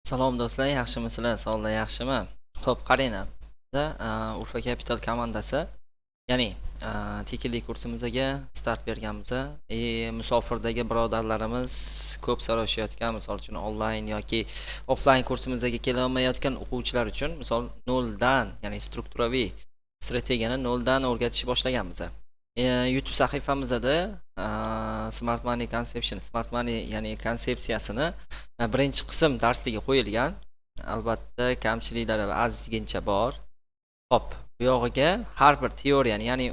Salom do'stlar, yaxshimisizlar? Sog'lig'lar yaxshimi? Xo'p, qaranglar. Bizda Urfa Capital komandasi, ya'ni tekinlik kursimizga start berganmiz. Musofirdagi birodarlarimiz ko'p so'rashayotgan, misol uchun onlayn yoki offlayn kursimizga kela olmayotgan o'quvchilar uchun, misol noldan, ya'ni strukturaviy strategiyani noldan o'rgatishni boshlaganmiz. YouTube sahifamizda Smart Money Conception, Smart Money ya'ni konsepsiyasini birinchi qism darsligi qo'yilgan. Albatta kamchiliklari ozgincha bor. Hop, bu yog'iga har bir teoriyani, ya'ni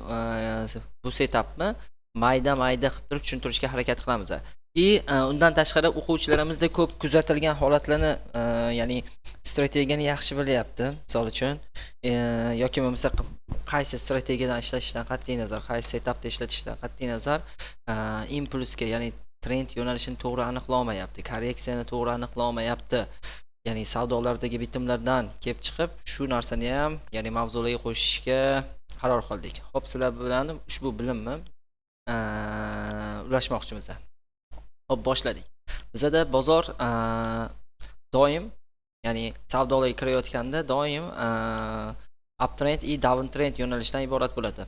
bu setapni mayda-mayda qilib turib tushuntirishga harakat qilamiz. Undan tashqari o'quvchilarimizda ko'p kuzatilgan holatlarni, ya'ni strategiyani yaxshi bilyapti. Misol uchun, yoki bo'lmasa qaysi strategiyadan ishlashdan qat'iy nazar, qaysi setapda ishlatishdan qat'iy nazar, impulsga, ya'ni trend yo'nalishini to'g'ri aniqlamayapti, korreksiyani to'g'ri aniqlamayapti. Ya'ni savdolardagi bitimlardan kelib chiqib, shu narsani ham, ya'ni mavzularga qo'shishga qaror qildik. Xo'p, sizlar bilan ushbu bilimni ulashmoqchimiz. Xo'p, boshladik. Bizda bozor doim, ya'ni savdolarga kirayotganda doim uptrend и downtrend yo'nalishdan iborat bo'ladi.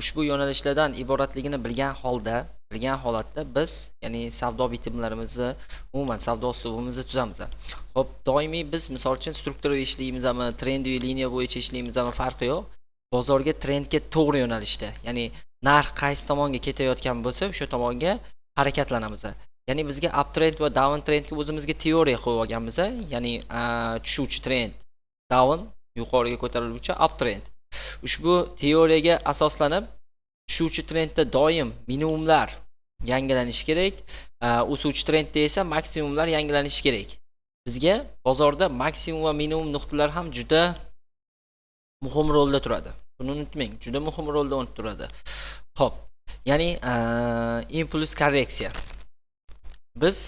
Ushbu yo'nalishlardan iboratligini bilgan holatda biz, ya'ni savdo bitimlarimizni, umuman savdo uslubimizni tuzamiz. Xo'p, doimiy biz misol uchun strukturaviy ishlaymizmi, trendiy liniya bo'yicha ishlaymizmi, farqi yo'q. Bozorga trendga to'g'ri yo'nalishda, ya'ni narx qaysi tomonga ketayotgan bo'lsa, o'sha tomonga harakatlanamiz. Ya'ni bizga uptrend va downtrendga o'zimizga teoriya qo'yib olganmiz, ya'ni tushuvchi trend down, yuqoriga ko'tariluvchi uptrend. Ushbu teoriyaga asoslanib, tushuvchi trendda doim minimumlar yangilanishi kerak, o'suvchi trendda esa maksimumlar yangilanishi kerak. Bizga bozorda maksimum va minimum nuqtalar ham juda muhim rolda turadi. Buni unutmang, juda muhim rolda turadi. Xo'p, ya'ni impuls korreksiya. Biz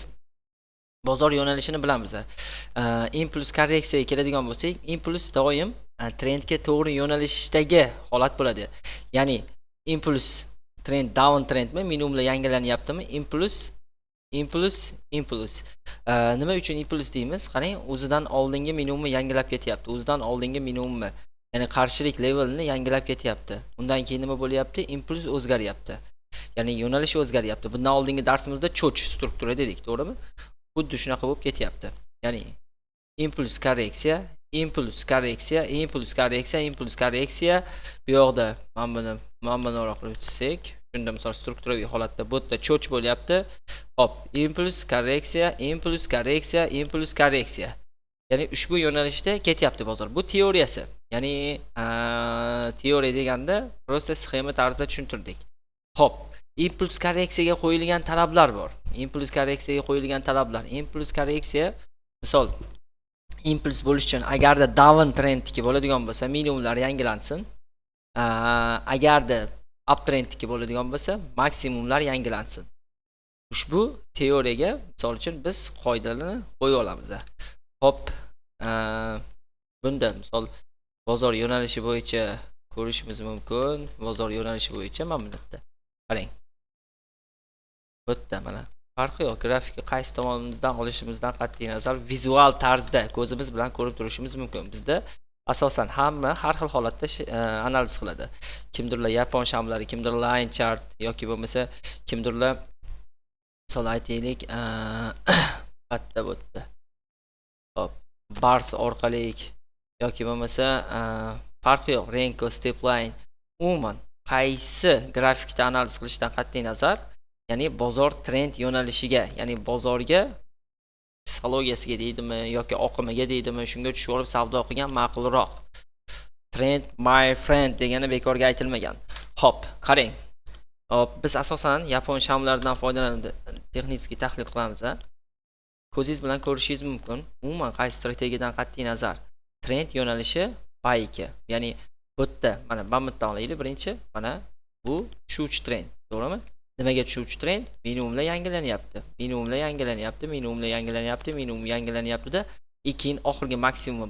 bozor yo'nalishini bilamiz. Impuls korreksiyaga keladigan bo'lsak, impuls doim trendga to'g'ri yo'nalishdagi holat bo'ladi. Ya'ni impuls trend down trendmi, minimumlar yangilanyaptimi? Impuls. Nima uchun impuls deymiz? Qarang, o'zidan oldingi minimumni yangilab ketyapti. O'zidan oldingi minimumni, ya'ni qarshilik levelini yangilab ketyapti. Undan keyin nima bo'lyapti? Impuls o'zgaryapti. Ya'ni yo'nalish o'zgaryapti. Bundan oldingi darsimizda cho'ch struktura dedik, to'g'rimi? Xuddi shunaqa bo'lib ketyapti. Ya'ni impuls korreksiya. Bu yoqda mana buni qilib chizsak, shunda misol strukturaviy holatda bu yerda cho'ch bo'lyapti. Hop, impuls korreksiya. Ya'ni ushbu yo'nalishda ketyapti bozor. Bu teoriyasi. Ya'ni teoriya deganda prosta sxema tarzida tushuntirdik. Hop, impuls korreksiyaga qo'yilgan talablar bor. Impuls korreksiya, misol impuls bo'lish uchun agarda down trendga bo'ladigan bo'lsa, minimumlar yangilansin. Agarda uptrendga bo'ladigan bo'lsa, maksimumlar yangilansin. Ushbu teoriyaga misol uchun biz qoidalarni qo'yib olamiz. Hop, bunda misol bozor yo'nalishi bo'yicha ko'rishimiz mumkin. Bozor yo'nalishi bo'yicha mana bu yerda. Qarang. Bu yerda mana farqi yo'q, grafikni qaysi tomonimizdan olishimizdan qat'iy nazar vizual tarzda ko'zimiz bilan ko'rib turishimiz mumkin. Bizda asosan hamma har xil holatda analiz qiladi. Kimdirlar yapon shamlari, kimdirlar line chart yoki bo'lmasa kimdirlar misol aytaylik, bitta bo'tdi. Hop, bars orqali yoki bo'lmasa farqi yo'q, Renko, step line. Umuman qaysi grafikda analiz qilishdan qat'iy nazar, ya'ni bozor trend yo'nalishiga, ya'ni bozorga psixologiyasiga deydimi yoki oqimiga deydimi, shunga tushib olib savdo qilgan ma'qulroq. Trend my friend degani bekorga aytilmagan. Hop, qarang. Hop, biz asosan yapon shamlaridan foydalanib texnik tahlil qilamiz. Ko'zingiz bilan ko'rishingiz mumkin. Umuman qaysi strategiyadan qat'iy nazar trend yo'nalishi payki. Ya'ni bu yerda mana bamutdan olaylik birinchi. Mana bu tushuvchi trend, to'g'rimi? Nimaga tushuvchi trend? Minimumlar yangilanyapti. Minimum yangilanyapti-da, keyin oxirgi maksimum,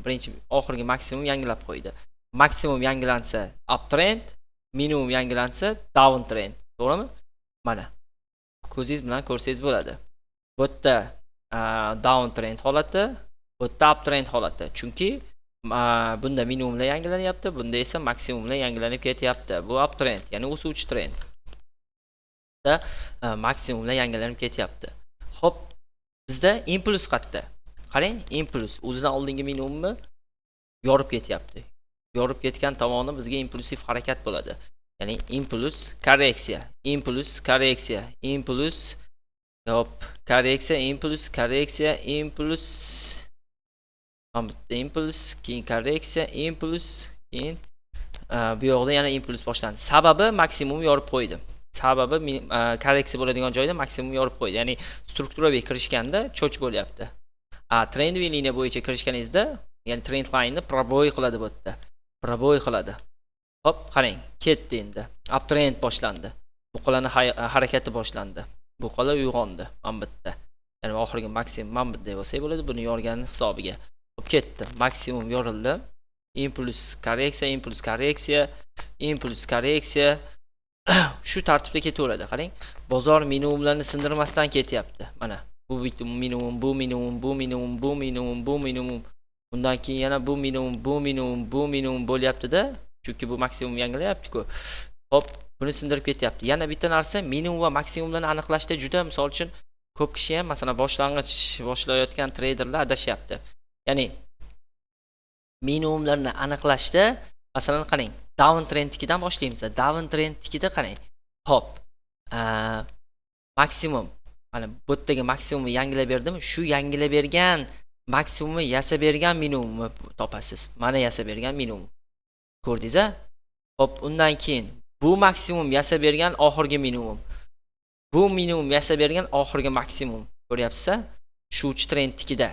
oxirgi maksimum yangilab qo'ydi. Maksimum yangilansa uptrend, minimum yangilansa downtrend, to'g'rimi? Mana ko'zingiz bilan ko'rsangiz bo'ladi. Bu yerda downtrend holati, Bu yerda uptrend holati. Chunki bunda minimumlar yangilanyapti, bunda esa maksimumlar yangilanib ketyapti. Bu uptrend, ya'ni o'suvchi trend. Maksimumlar yangilanib ketyapti. Xo'p, bizda impuls qayerda? Qarang, impuls o'zidan oldingi minimumni yorib ketyapti. Yorib ketgan tomoni bizga impulsiv harakat bo'ladi. Ya'ni impuls korreksiya, impuls korreksiya, impuls hop, korreksiya, impuls korreksiya, impuls impuls, keyin korreksiya, impuls, keyin bu yoqda yana impuls boshlandi. Sababi maksimum yorib qo'ydi. Sababi korreksiya bo'ladigan joyda maksimum yorib qo'ydi. Ya'ni strukturaviy kirishganda cho'ch bo'lyapti. Trendiy liniya bo'yicha kirishganingizda, ya'ni trend line ni proboy qiladi bu yerda. Proboy qiladi. Hop, qarang, ketdi endi. Uptrend boshlandi. Buqalarning harakati boshlandi. Buqalar uyg'ondi mana bu yerda. Ya'ni oxirgi maksimum mana bu yerda bo'lsa bo'ladi, buni yorgan hisobiga. Hop, ketdi. Maksimum yorildi. Impuls korreksiya, impuls korreksiya, impuls korreksiya. Shu tartibda ketaveradi. Qarang, bozor minimumlarni sindirmasdan ketyapti. Mana bu minimum, bu minimum, bu minimum, bu minimum, bu minimum. Bundan keyin yana bu minimum, bu minimum, bu minimum bo'lyapti-da. Chunki bu maksimum yangilayapti-ku. Hop, buni sindirib ketyapti. Yana bitta narsa, minimum va maksimumlarni aniqlashda juda, misol uchun, ko'p kishi ham masalan boshlayotgan treyderlar adashyapti. Ya'ni minimumlarni aniqlashda, masalan qarang, down trendnikidan boshlaymiz. Down trendnikida qarang. Hop. Maksimum. Mana bu yerdagi maksimumni yangilab berdimi? Shu yangilab bergan maksimumni yasab bergan minimumni topasiz. Mana yasab bergan minimum. Ko'rdingiz-a? Hop, undan keyin bu maksimum yasab bergan oxirgi minimum. Bu minimum yasab bergan oxirgi maksimum. Ko'ryapsiz-a? Shu trendnikida.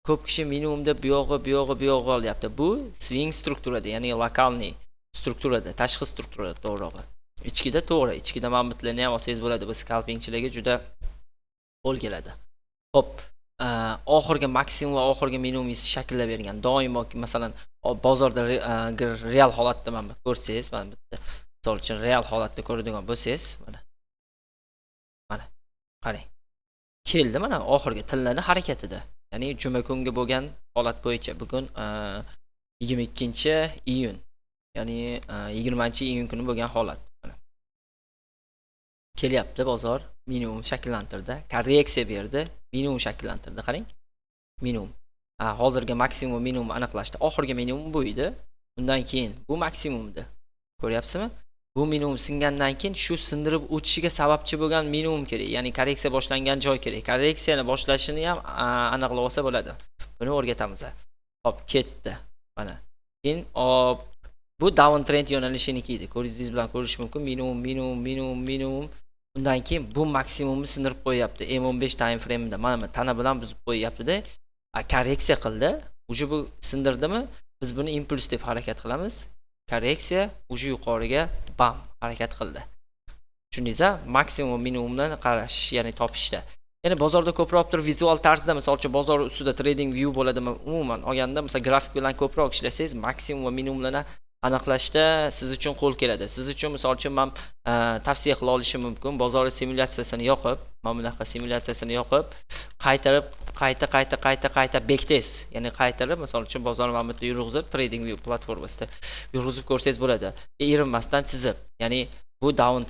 Ko'p kishi minimumda bu yog'i olyapti. Bu swing strukturada, ya'ni lokalniy strukturada, tashqi strukturada to'g'ri. Ichkida to'g'ri, ichkida ma'lumotlarni ham olsangiz bo'ladi. Bu scalpingchilarga juda qo'l keladi. Hop, oxirgi maksimum va oxirgi minimum shakllab bergan. Doimo masalan bozorda real holatda mana ko'rsangiz, mana bitta misol uchun real holatda ko'radigan bo'lsangiz, mana qarang. Keldi mana oxirgi tillarning harakatida. Ya'ni juma kungi bo'lgan holat bo'yicha bugun 22-iyun, ya'ni 20-iyun kuni bo'lgan holat. Kelyapti bozor, minimum shakllantirdi, korreksiya berdi, minimum shakllantirdi. Qarang, minimum. Hozirgi maksimum minimum aniqlashdi. Oxirgi minimum bu edi. Undan keyin bu maksimumdi. Ko'ryapsizmi? Bu minimum singandan keyin shu sindirib o'tishiga sababchi bo'lgan minimum kerak. Ya'ni korreksiya boshlangan joy kerak. Korreksiyani boshlashini ham aniqlab olsa bo'ladi. Buni o'rgatamiz. Hop, ketdi. Mana. Keyin bu down trend yo'nalishiniki edi. Ko'zingiz bilan ko'rish mumkin. Minimum. Undan keyin bu maksimumni sindirib qo'yapti. M15 time frame'da mana tana bilan buzib qo'yapti-da. Korreksiya qildi. Uje bu sindirdimi? Biz buni impuls deb harakat qilamiz. Korreksiya uje yuqoriga bam harakat qildi. Tushundingiz-a? Maksimum minimumdan qarash, ya'ni topishda. Ya'ni bozorda ko'proq vizual tarzda, misol uchun bozor ustida trading view bo'ladimi? Umuman olganda, misol grafik bilan ko'proq ishlasangiz, maksimum va minimumlarni aniqlashda siz uchun qo'l keladi. Siz uchun misol uchun men tavsiya qila olishim mumkin. Bozor simulyatsiyasini yoqib, mana bunaqa simulyatsiyasini yoqib, qaytarib, qayta backtest, ya'ni qaytarib, misol uchun bozor ma'lumotni yurg'izib, trading view platformasida yurg'izib ko'rsangiz bo'ladi. Erinmasdan chizib, ya'ni bu down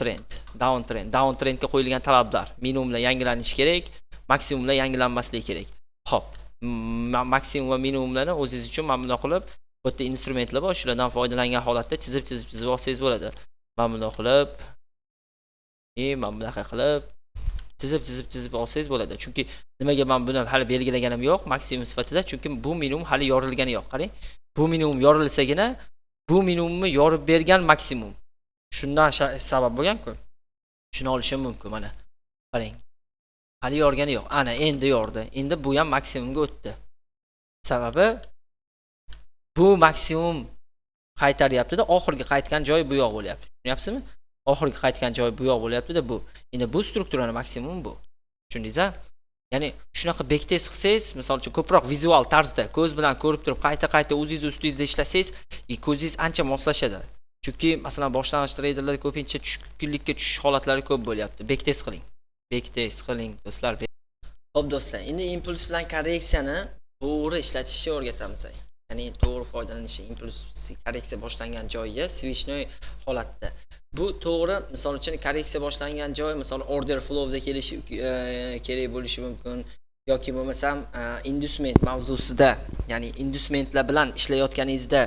trendga qo'yilgan talablar, minimumlar yangilanishi kerak, maksimumlar yangilanmasligi kerak. Xo'p, maksimum va minimumlarni o'zingiz uchun mana bunday qilib, bu yerda instrumentlar bor, shulardan foydalangan holatda chizib olsangiz bo'ladi. Mana bunday qilib, mana bunaqa qilib chizib olsangiz bo'ladi. Chunki nimaga men buni hali belgilaganim yo'q maksimum sifatida? Chunki bu minimum hali yorilgani yo'q. Qarang, bu minimum yorilsagina bu minimumni yorib bergan maksimum. Shundan sabab bo'lgan-ku. Shuni olishim mumkin mana. Qarang. Hali yorgani yo'q. Ana endi yordi. Endi bu ham maksimumga o'tdi. Sababi bu maksimum qaytaryapti-da, oxirgi qaytgan joyi bu yoq bo'lyapti. Tushunyapsizmi? Oxirgi qaytgan joyi bu yoq bo'lyapti-da bu. Endi bu strukturaning maksimum bu. Tushundingiz-a? Ya'ni shunaqa backtest qilsangiz, misol uchun ko'proq vizual tarzda ko'z bilan ko'rib turib, qayta o'zingiz ustingizda ishlasangiz, ko'zingiz ancha moslashadi. Chunki masalan boshlang'ich treyderlar ko'pincha tushkunlikka tushish holatlari ko'p bo'lyapti. Backtest qiling do'stlar. Xo'p do'stlar, endi impuls bilan korreksiyani to'g'ri ishlatishni o'rgatamiz. Ya'ni to'g'ri foydalanishi, impuls korreksiya boshlangan joyi switchnoy holatda. Bu to'g'ri, misol uchun korreksiya boshlangan joy, misol order flow'da kelishi kerak bo'lishi mumkin yoki bo'lmasam inducement mavzusida, ya'ni inducementlar bilan ishlayotganingizda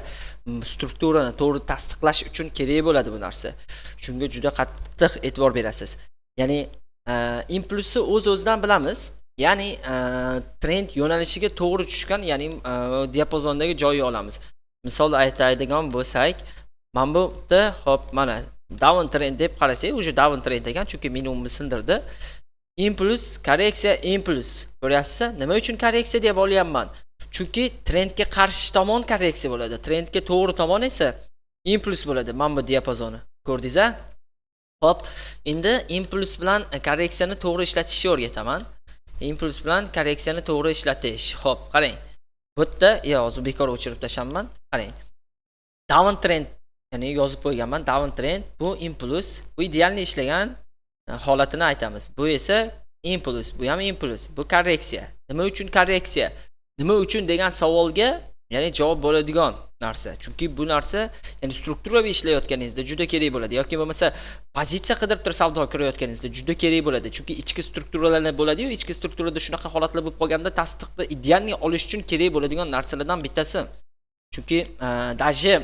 strukturani to'g'ri tasdiqlash uchun kerak bo'ladi bu narsa. Shunga juda qattiq e'tibor berasiz. Ya'ni impulsni o'z-o'zidan bilamiz. Ya'ni trend yo'nalishiga to'g'ri tushgan, ya'ni diapazondagi joyni olamiz. Misol aytadigan bo'lsak, mana bu yerda hop mana down trend deb qarasak, o'sha down trend ekan, chunki minimumni sindirdi. Impuls, korreksiya, impuls. Ko'ryapsizmi? Nima uchun korreksiya deb olyapman? Chunki trendga qarshi tomon korreksiya bo'ladi. Trendga to'g'ri tomon esa impuls bo'ladi. Mana bu diapazoni. Ko'rdingiz-a? Hop, endi impuls bilan korreksiyani to'g'ri ishlatishni o'rgataman. Impuls bilan korreksiyani to'g'ri ishlatish. Hop, qarang. Bu yerda hozir bekor o'chirib tashaman. Qarang. Down trend, ya'ni yozib qo'yganman. Down trend bu impuls, bu idealni ishlagan holatini aytamiz. Bu esa impuls, bu ham impuls. Bu korreksiya. Nima uchun korreksiya? Nima uchun degan savolga, ya'ni javob bo'ladigan narsa. Chunki bu narsa, ya'ni strukturaviy ishlayotganingizda juda kerak bo'ladi yoki bo'lmasa pozitsiya qidirib turib savdo ko'rayotganingizda juda kerak bo'ladi. Chunki ichki strukturalar bo'ladi-yu, ichki strukturada shunaqa holatlar bo'lib qolganda tasdiqni idealni olish uchun kerak bo'ladigan narsalardan bittasi. Chunki даже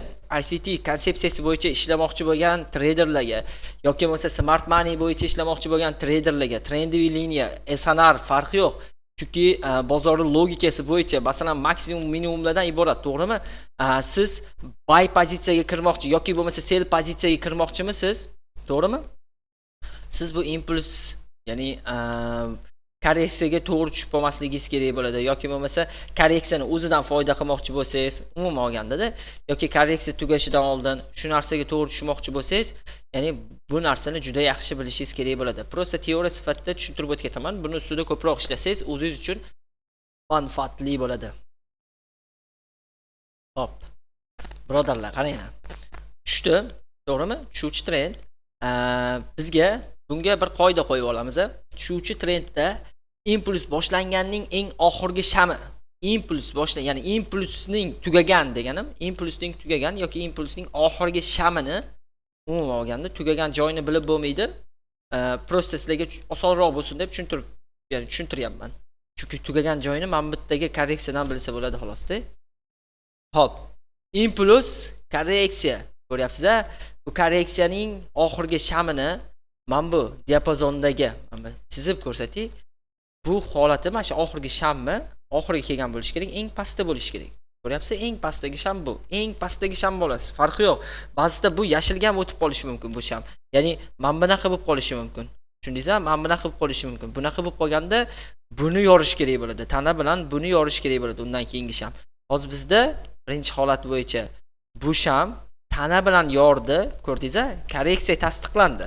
ICT konsepsiyasi bo'yicha ishlamoqchi bo'lgan traderlarga yoki bo'lmasa smart money bo'yicha ishlamoqchi bo'lgan traderlarga trendiy liniya, SNR farqi yo'q. Chunki bozorning logikasi bo'yicha masalan maksimum minimumlardan iborat, to'g'rimi? Siz buy pozitsiyaga kirmoqchi yoki bo'lmasa sell pozitsiyaga kirmoqchimisiz? To'g'rimi? Siz bu impuls, ya'ni korreksiyaga to'g'ri tushib qolmasligingiz kerak bo'ladi yoki bo'lmasa korreksiyani o'zidan foyda qilmoqchi bo'lsangiz, umuman olganda yoki korreksiya tugashidan oldin shu narsaga to'g'ri tushmoqchi bo'lsangiz, ya'ni bu narsani juda yaxshi bilishingiz kerak bo'ladi. Prosta teoriya sifatida tushuntirib o'tkaman. Buni ustida ko'proq ishlasangiz, o'zingiz uchun manfaatli bo'ladi. Hop. Birodarlar, qaranglar. Tushdi, to'g'rimi? Tushuvchi trend. Bizga bunga bir qoida qo'yib olamiz. Tushuvchi trendda impuls boshlanganning eng oxirgi shami. Impuls boshlan, ya'ni impulsning tugagan deganim, impulsning tugagan yoki impulsning oxirgi shamini umuman olganda tugagan joyini bilib bo'lmaydi. Prosta sizlarga osonroq bo'lsin deb tushuntiryapman. Chunki tugagan joyini mana bu yerdagi korreksiyadan bilsa bo'ladi xolosda. Hop. Impuls, korreksiya. Ko'ryapsiz-a? Bu korreksiyaning oxirgi shamini mana bu diapazondagi chizib ko'rsating. Bu holati mana shu oxirgi shammi, oxiriga kelgan bo'lishi kerak, eng pastda bo'lishi kerak. Ko'ryapsiz, eng pastdagi sham bu. Eng pastdagi sham bo'lasi. Farqi yo'q. Ba'zida bu yashilga ham o'tib qolishi mumkin bu sham. Ya'ni mana bunaqa bo'lib qolishi mumkin. Tushundingizmi? Mana bunaqa bo'lib qolishi mumkin. Bunaqa bo'lib qolganda buni yorish kerak bo'ladi. Tana bilan buni yorish kerak bo'ladi undan keyingi sham. Hozir bizda birinchi holat bo'yicha bu sham tana bilan yordi, ko'rdingizmi? Korreksiya tasdiqlandi.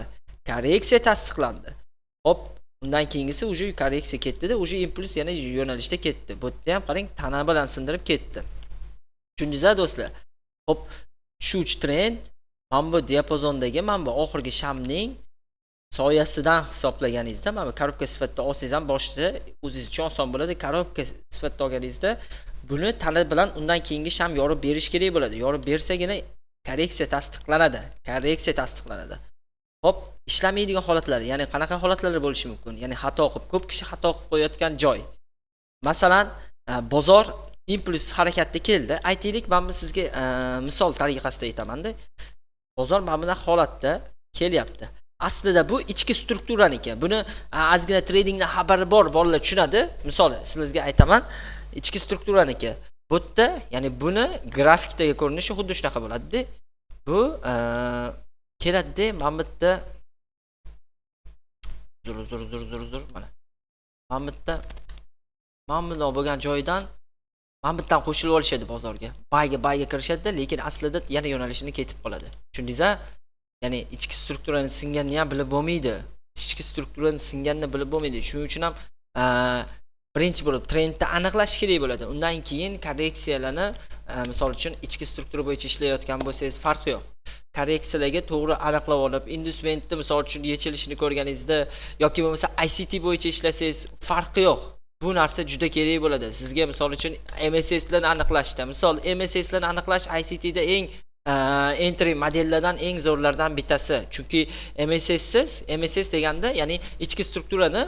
Korreksiya tasdiqlandi. Hop, undan keyingisi uje korreksiya ketdi-da, uje impuls yana yo'nalishda ketdi. Bu yerda ham qarang, tana bilan sindirib ketdi. Tushundingizmi do'stlar? Hop, tushuvchi trend mana bu diapazondagi mana bu oxirgi shamning soyasidan hisoblaganingizda, mana bu korobka sifatida olsangiz ham boshida o'zingiz uchun oson bo'ladi. Korobka sifatida olganingizda buni tana bilan undan keyingi sham yorib berish kerak bo'ladi. Yorib bersagina korreksiya tasdiqlanadi. Korreksiya tasdiqlanadi. Hop, ishlamaydigan holatlar, ya'ni qanaqa holatlar bo'lishi mumkin? Ya'ni xato qilib, ko'p kishi xato qilib qo'yayotgan joy. Masalan, bozor impuls harakatda keldi. Aytaylik, men sizga misol tariqasida aytaman-da. Bozor mana bunday holatda kelyapti. Aslida bu ichki strukturaniki. Buni ozgina tradingdan xabari bor bolalar tushunadi. Misol sizlarga aytaman, ichki strukturaniki. Bu yerda, ya'ni buni grafikdagi ko'rinishi xuddi shunaqa bo'ladi-da. Bu keladi, mana bu yerda zur mana. Mana bu yerda mana bunday bo'lgan joydan mana bu yerdan qo'shilib olishadi bozorga. Bayga kirishadi, lekin aslida yana yo'nalishini ketib qoladi. Tushundingiz-a? Ya'ni ichki strukturani singanini ham bilib bo'lmaydi. Ichki strukturani singanini bilib bo'lmaydi. Shuning uchun ham birinchi bo'lib trendni aniqlash kerak bo'ladi. Undan keyin korreksiyalarni, misol uchun ichki struktura bo'yicha ishlayotgan bo'lsangiz farqi yo'q. Korreksiyalarga to'g'ri aniqlab olib, inducementni misol uchun yechilishini ko'rganingizda yoki bo'lmasa ICT bo'yicha ishlasangiz farqi yo'q. Bu narsa juda kerak bo'ladi. Sizga misol uchun MSS larni aniqlashda, misol MSS larni aniqlash ICT da eng entry modellardan eng zo'rlardan bittasi. Chunki MSS deganda, ya'ni ichki strukturani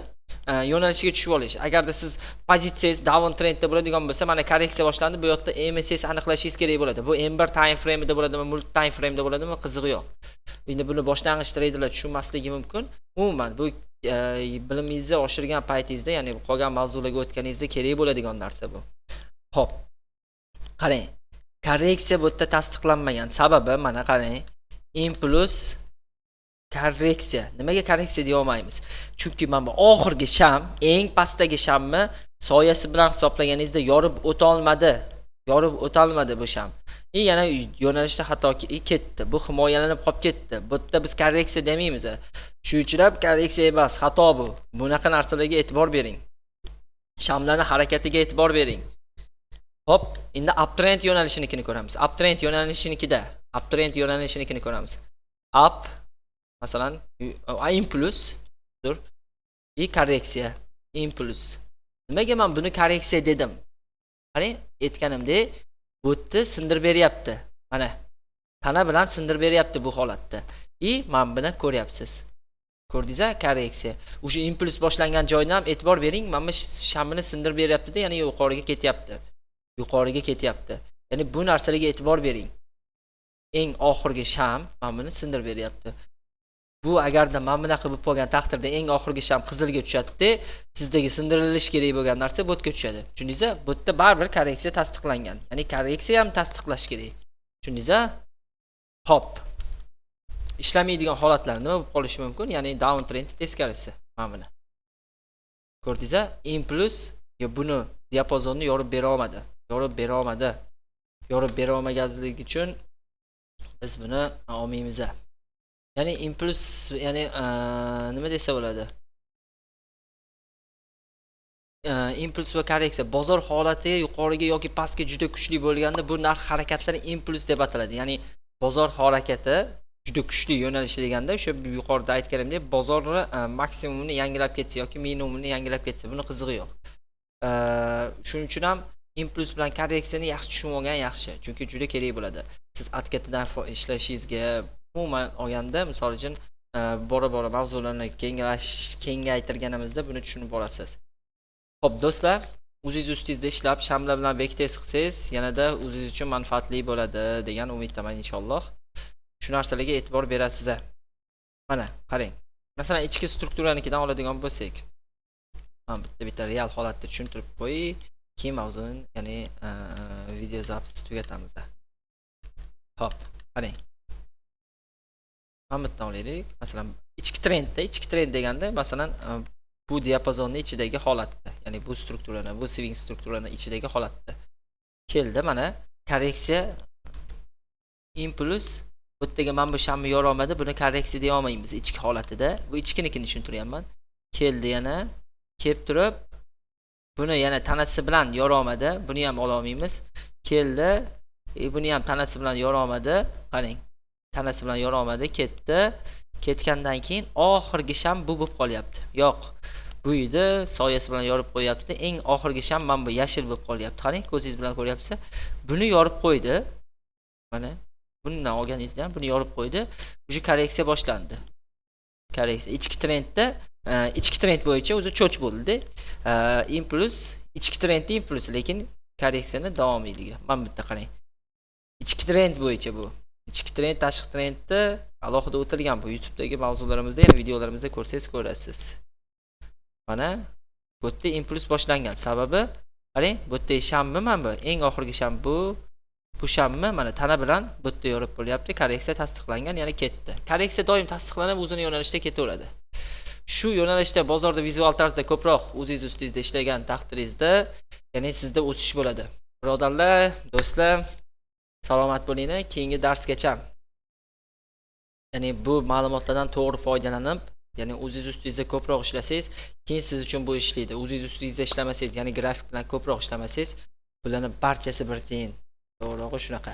yo'nalishiga tushib olish. Agarda siz pozitsiyangiz down trendda bo'ladigan bo'lsa, mana korreksiya boshlandi, bu yerda MSS aniqlashingiz kerak bo'ladi. Bu M1 time frame'da bo'ladimi, multi time frame'da bo'ladimi, qizig'i yo'q. Endi buni boshlang'ich treyderlar tushunmasligi mumkin. Umuman bu bilimingizni oshirgan paytingizda, ya'ni qolgan mavzularga o'tganingizda kerak bo'ladigan narsa bu. Xo'p. Qarang. Korreksiya bu yerda tasdiqlanmagan. Sababi mana qarang. Impuls korreksiya. Nimaga korreksiya deya olmaymiz? Chunki mana bu oxirgi sham, eng pastdagi shamni soyasi bilan hisoblaganingizda yorib o'ta olmadi bu sham. Yana yo'nalishda xato ketdi. Bu himoyalanib qolib ketdi. Bu yerda biz korreksiya demaymiz. Tushunchilab korreksiya emas, xato bu. Bunaqa narsalarga e'tibor bering. Shamlarning harakatiga e'tibor bering. Hop, endi uptrend yo'nalishinikini ko'ramiz. Uptrend yo'nalishinikini ko'ramiz. Up masalan impuls korreksiya impuls. Nimaga men buni korreksiya dedim? Qarang, aytganimdek, bu yerda sindirib beryapti. Mana tana bilan sindirib beryapti bu holatda. Men buni ko'ryapsiz. Ko'rdingiz-a, korreksiya. O'sha impuls boshlangan joydan ham e'tibor bering. Mana shamini sindirib beryapti-da, ya'ni yuqoriga ketyapti. Ya'ni bu narsalarga e'tibor bering. Eng oxirgi sham mana buni sindirib beryapti. Bu agarda mana bunaqa bo'lib qolgan taqdirda eng oxirgi sham qizilga tushadi, sizdagi sindirilish kerak bo'lgan narsa botga tushadi. Tushundingiz-a? Botda baribir korreksiya tasdiqlangan. Ya'ni korreksiya ham tasdiqlash kerak. Tushundingiz-a? Hop. Ishlamaydigan holatlar nima bo'lib qolishi mumkin? Ya'ni down trend teskarisi. Mana buni. Ko'rdingiz-a? Impuls buni diapazonni yorib bera olmadi. Yorib bera olmaganligi uchun biz buni olmaymiz. Ya'ni impuls, ya'ni nima desa bo'ladi? Impuls va korreksiya bozor holati yuqoriga yoki pastga juda kuchli bo'lganda bu narx harakatlari impuls deb ataladi. Ya'ni bozor harakati juda kuchli yo'nalishi deganda o'sha yuqorida aytganimdek bozorni maksimumini yangilab ketsa yoki minimumini yangilab ketsa, buni qizig'i yo'q. Shuning uchun ham impuls bilan korreksiyani yaxshi tushunib olgan yaxshi, chunki juda kerak bo'ladi. Siz adkatidan ishlashingizga umuman olganda, misol uchun bora-bora mavzularni kengaytirganimizda buni tushunib olasiz. Xo'p, do'stlar, o'zingiz ustingizda ishlab, shamlar bilan bekitib qilsangiz, yanada o'zingiz uchun manfaatli bo'ladi degan umiddaman inshaalloh. Shu narsalarga e'tibor berasiz. Mana, qarang. Masalan, ichki strukturanikidan oladigan bo'lsak, men bitta real holatda tushuntirib qo'yay, keyin mavzuni, ya'ni video zapisni tugatamiz. Xo'p, qarang. Mana bittadan olaylik. Masalan, ichki trend deganda, masalan, bu diapazonning ichidagi holatda, ya'ni bu strukturani, bu swing strukturani ichidagi holatda keldi. Mana korreksiya impuls bu yerdagi mana bu shamni yora olmadi, buni korreksiya deya olmaymiz ichki holatida. Bu ichkinikini tushuntiryapman. Keldi yana, kelib turib, buni yana tanasi bilan yora olmadi, buni ham ola olmaymiz. Keldi, buni ham tanasi bilan yora olmadi. Qarang. Tanasi bilan yora olmadi, ketdi. Ketgandan keyin oxirgi sham bu bo'lib qolyapti. Yo'q. Bu edi, soyasi bilan yorib qo'yapti. Eng oxirgi sham mana bu yashil bo'lib qolyapti. Qarang, ko'zingiz bilan ko'ryapsiz. Buni yorib qo'ydi. Mana bundan olganingizda ham buni yorib qo'ydi. O'sha korreksiya boshlandi. Korreksiya ichki trend bo'yicha o'zi cho'ch bo'ldi. Impuls ichki trendda impuls, lekin korreksiyani davomiyligi. Mana bu yerda qarang. Ichki trend bo'yicha bu. Ichki trend, tashqi trendda alohida o'tilgan bu YouTube'dagi mavzularimizda, ya'ni videolarimizda ko'rsangiz ko'rasiz. Mana bu yerda impuls boshlangan. Sababi qarang, bu yerda shammi mana bu, eng oxirgi sham bu. Bu shammi mana tana bilan bu yerda yorib bo'lyapti. Korreksiya tasdiqlangan, ya'ni ketdi. Korreksiya doim tasdiqlanib, o'zini yo'nalishida ketaveradi. Shu yo'nalishda bozorda vizual tarzda ko'proq o'zingiz ustingizda ishlagan taqdiringizda, ya'ni sizda o'sish bo'ladi. Birodarlar, do'stlar, salomat bo'linglar. Keyingi darsgacha, ya'ni bu ma'lumotlardan to'g'ri foydalanib, ya'ni o'zingiz ustingizda ko'proq ishlasangiz, keyin siz uchun bu ishlaydi. O'zingiz ustingizda ishlamasangiz, ya'ni grafik bilan ko'proq ishlamasangiz, bularning barchasi bir tiyin. To'g'rirog'i shunaqa.